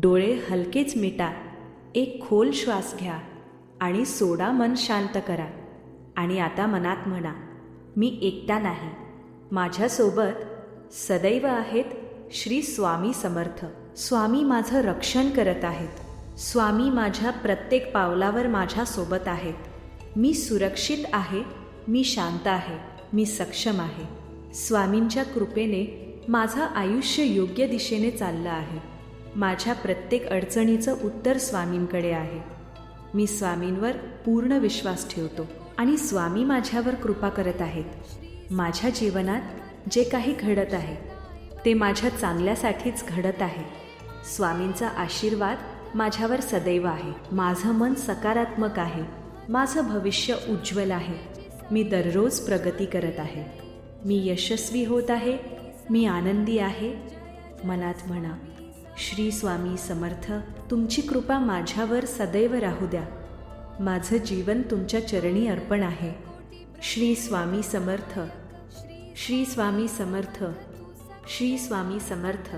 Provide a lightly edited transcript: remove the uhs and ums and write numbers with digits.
डोळे हलकेच मिटा, एक खोल श्वास घ्या आणि सोडा. मन शांत करा. आणि आता मनात म्हणा, मी एकटा नाही, माझ्यासोबत सदैव आहेत श्री स्वामी समर्थ. स्वामी माझं रक्षण करत आहेत. स्वामी माझ्या प्रत्येक पावलावर माझ्यासोबत आहेत. मी सुरक्षित आहे, मी शांत आहे, मी सक्षम आहे. स्वामींच्या कृपेने माझं आयुष्य योग्य दिशेने चाललं आहे. माझ्या प्रत्येक अडचणीचं उत्तर स्वामींकडे आहे. मी स्वामींवर पूर्ण विश्वास ठेवतो आणि स्वामी माझ्यावर कृपा करत आहेत. माझ्या जीवनात जे काही घडत आहे ते माझ्या चांगल्यासाठीच घडत आहे. स्वामींचा आशीर्वाद माझ्यावर सदैव आहे. माझं मन सकारात्मक आहे. माझं भविष्य उज्ज्वल आहे. मी दररोज प्रगती करत आहे. मी यशस्वी होत आहे. मी आनंदी आहे. मनात म्हणा, श्री स्वामी समर्थ, तुमची कृपा माझ्यावर सदैव राहू द्या. माझं जीवन तुमच्या चरणी अर्पण आहे. श्री स्वामी समर्थ, श्री स्वामी समर्थ, श्री स्वामी समर्थ.